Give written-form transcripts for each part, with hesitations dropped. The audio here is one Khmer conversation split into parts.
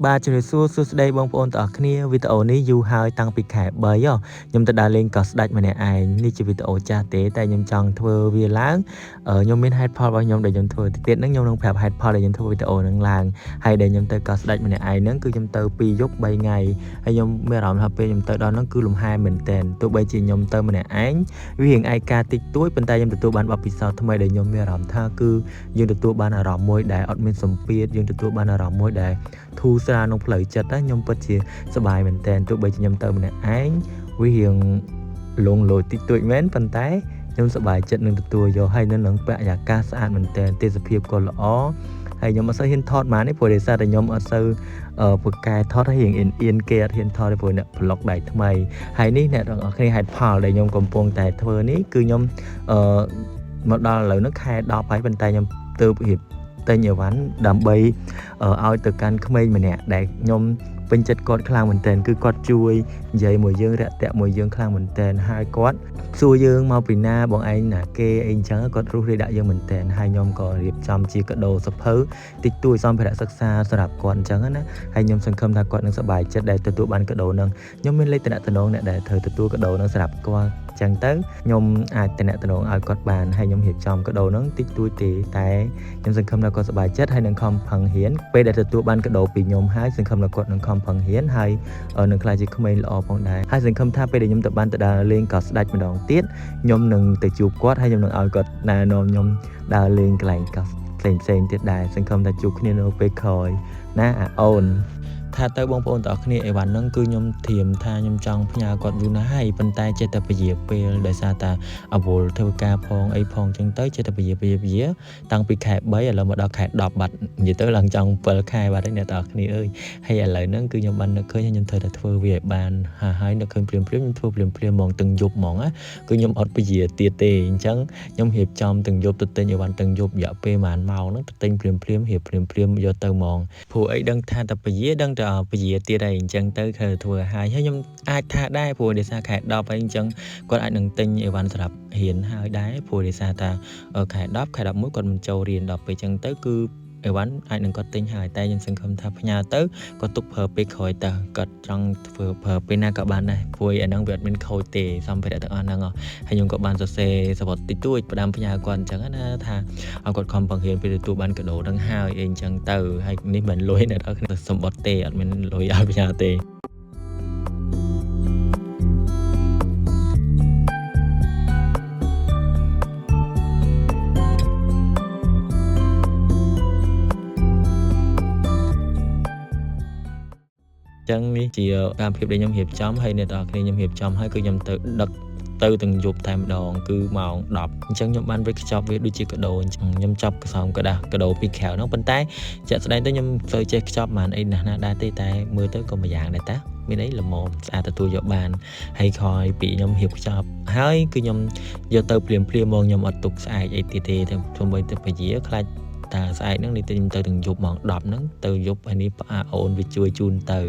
បាទជំរាបសួរសួស្តីបងប្អូនទាំងអស់គ្នាវីដេអូនេះយូរហើយតាំងពីខែ3ខ្ញុំទៅដើរលេងក៏ស្ដាច់ម្នាក់ឯងនេះជាវីដេអូចាស់ទេតែខ្ញុំចង់ធ្វើវាឡើងខ្ញុំមានហេតុផលរបស់ខ្ញុំដែលខ្ញុំធ្វើទៀតហ្នឹងខ្ញុំនឹងប្រាប់ហេតុផលដែលខ្ញុំធ្វើវីដេអូហ្នឹងឡើងហើយដែលខ្ញុំទៅក៏ស្ដាច់ម្នាក់ឯងហ្នឹងគឺខ្ញុំទៅ2យប់3ថ្ងៃហើយខ្ញុំមានអារម្មណ៍ថាពេលខ្ញុំទៅដល់ហ្នឹងគឺលំហែមែនតើទោះបីជាខ្ញុំទៅម្នាក់ឯងវារៀងឯកាតិចតួចប៉ុន្តែខ្ញុំទទួលបានបទពិសោធន៍ថ្មីដែលខ្ញុំមានអារម្មណ៍ថាគឺយើងទទួលបានអារម្មណ៍មួយដែលអត់មានសម្ពាធយើងទទួលបានអារម្មណ៍មួយដែលធូរស្រាលក្នុងផ្លូវចិត្តណាខ្ញុំពិតជាសប្បាយមែនតើទោះបីជាខ្ញុំទៅម្នាក់ឯងវារៀងលងលោចតិចតួចមែនប៉ុន្តែខ្ញុំសប្បាយចិត្តនឹងទទួលយកហើយនឹងបរិយាកាសស្អាតមែនតើទេសភាពក៏ល្អហើយខ្ញុំអត់សូវហ៊ានថតបានទេព្រោះដោយសារតែខ្ញុំអត់សូវពូកែថតហើយរៀងអៀនគេអត់ហ៊ានថតទេព្រោះអ្នកប្លុកដៃថ្មីហើយនេះអ្នកទាំងអស់គ្នាហេតុផលដែលខ្ញុំកំពុងតែធ្វើនេះគឺខ្ញុំមកដល់ឥឡូវនេះខែ10ហើយប៉ុន្តែខ្ញុំទៅរៀបទិញអីវ៉ាន់ដើម្បីឲ្យទៅកាន់ក្មេងម្នាក់ដែលខ្ញុំពេញចិត្តគាត់ខ្លាំងមែនតើគឺគាត់ជួយនិយាយមួយយើងរាក់ទាក់មួយយើងខ្លាំងមែនតើហើយគាត់សួរយើងមកពីណាបងឯងណាគេអីអញ្ចឹងគាត់រុះរាយដាក់យើងមែនតើហើយខ្ញុំក៏រៀបចំជាកាដូសភៅតិចតួចសម្ភារៈសិក្សាសម្រាប់គាត់អញ្ចឹងណាហើយខ្ញុំសង្ឃឹមថាគាត់នឹងសប្បាយចិត្តដែលទទួលបានកាដូហ្នឹងខ្ញុំមានលេខតំណអ្នកដែលត្រូវទទួលកាដូហ្នឹងសម្រាប់គាត់ចឹងទៅខ្ញុំអាចតំណឲ្យគាត់បានហើយខ្ញុំរៀបចំកាដូហ្នឹងតិចតួចទេតែខ្ញុំសង្ឃឹមថាគាត់សប្បាយចិត្តហើយនឹងខំផឹងហ៊ានពេលដែលទទួលបានកាដូពីខ្ញុំហើយសង្ឃឹមថាគាត់នឹងខំផឹងហ៊ានហើយនឹងក្លាយជាក្មេងល្អផងដែរហើយសង្ឃឹមថាពេលដែលខ្ញុំទៅបានទៅដើរលេងក៏ស្ដាច់ម្ដងទៀតខ្ញុំនឹងទៅជួបគាត់ហើយខ្ញុំនឹងឲ្យគាត់ណែនាំខ្ញុំដើរលេងកន្លែងកោះផ្សេងទៀតដែរសង្ឃឹមថាជួបគ្នានៅពេលក្រោយណាអូនថាទៅបងប្អូនទាំងអស់គ្នាអីវ៉ាន់ហ្នឹងគឺខ្ញុំធៀមថាខ្ញុំចង់ផ្ញើគាត់យូរណាស់ហើយប៉ុន្តែចេះតែពជាពេលដោយសារតែអវល់ធ្វើការផងអីផងចឹងទៅចេះតែពជាតាំងពីខែ3ឥឡូវមកដល់ខែ10បាត់និយាយទៅឡើងចង់7ខែបាត់ហើយអ្នកទាំងអស់គ្នាអើយហើយឥឡូវហ្នឹងគឺខ្ញុំបាននឹកឃើញខ្ញុំត្រូវតែធ្វើវាឲ្យបានហើយនឹកឃើញព្រាមខ្ញុំធ្វើព្រាមហ្មងទាំងយប់ហ្មងណាគឺខ្ញុំអត់ពជាទៀតទេអញ្ចឹងខ្ញុំរៀបចំទាំងយប់ទៅទិញអីវ៉ាន់ទាំងយប់រយៈពេលប្រហែលម៉ោងហ្នឹងទៅទិញព្រាមរៀបព្រាមយកទៅហ្មងព្រោះអីដឹងថាតែពជាដឹងពជាទៀតហើយអញ្ចឹងទៅគឺធ្វើហើយខ្ញុំអាចថាដែរព្រោះដោយសារខែ10ហើយអញ្ចឹងគាត់អាចនឹងទិញអីវ៉ាន់សម្រាប់រៀនហើយដែរព្រោះដោយសារថាខែ10ខែ11គាត់មិនចូលរៀនដល់ពេលអញ្ចឹងទៅគឺអីវ៉ាន់អាចនឹងគាត់ទិញហើយតែខ្ញុំសង្ឃឹមថាផ្ញើទៅគាត់ទុកប្រើពេលក្រោយទៅគាត់ចង់ធ្វើប្រើពេលណាក៏បានដែរព្រោះអាហ្នឹងវាអត់មានខូចទេសម្ភារៈទាំងអស់ហ្នឹងហើយខ្ញុំក៏បានសរសេរសវត្ថតិចតួចផ្ដាំផ្ញើគាត់អញ្ចឹងណាថាឲ្យគាត់ខំបង្រៀនពេលទទួលបានកាដូហ្នឹងហើយអីអញ្ចឹងទៅហើយនេះមិនលុយអ្នកនរគ្នាសម្បត្តិទេអត់មានលុយឲ្យផ្ញើទេចឹងនេះជាតាមភាពដែលខ្ញុំរៀបចំហើយអ្នកទាំងអស់គ្នាខ្ញុំរៀបចំហើយគឺខ្ញុំទៅដឹកទៅទាំងយប់តែម្ដងគឺម៉ោង10អញ្ចឹងខ្ញុំបានវេចខ្ចប់វាដូចជាកាដូអញ្ចឹងខ្ញុំចាប់កសោមកាដូពីក្រៅហ្នឹងប៉ុន្តែជាក់ស្ដែងទៅខ្ញុំទៅចេះខ្ចប់មិនអីណាស់ណាដែរទេតែមើលទៅក៏មួយយ៉ាងដែរតាមានអីល្មមស្អាតទទួលយកបានហើយក្រោយពីខ្ញុំរៀបខ្ចប់ហើយគឺខ្ញុំយកទៅភ្លាមមកខ្ញុំអត់ទុកស្អែកអីទៀតទេធ្វើបីទៅពជាខ្លាចតែស្អែកហ្នឹងនេះទៅខ្ញុំទៅទាំងយប់ម៉ោង10ហ្នឹងទៅយប់ហើយនេះអូនវាជួយជូនទៅ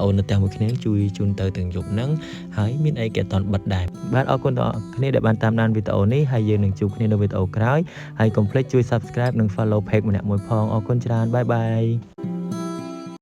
អូននៅផ្ទះមួយគ្នាជួយជូនទៅទាំងយប់ហ្នឹងហើយមានអីគេអត់តន់បិទដែរបាទអរគុណដល់អ្នកគ្នាដែលបានតាមដានវីដេអូនេះហើយយើងនឹងជួបគ្នានៅវីដេអូក្រោយហើយកុំភ្លេចជួយ Subscribe និង Follow Page ម្នាក់មួយផងអរគុណច្រើនបាយបាយ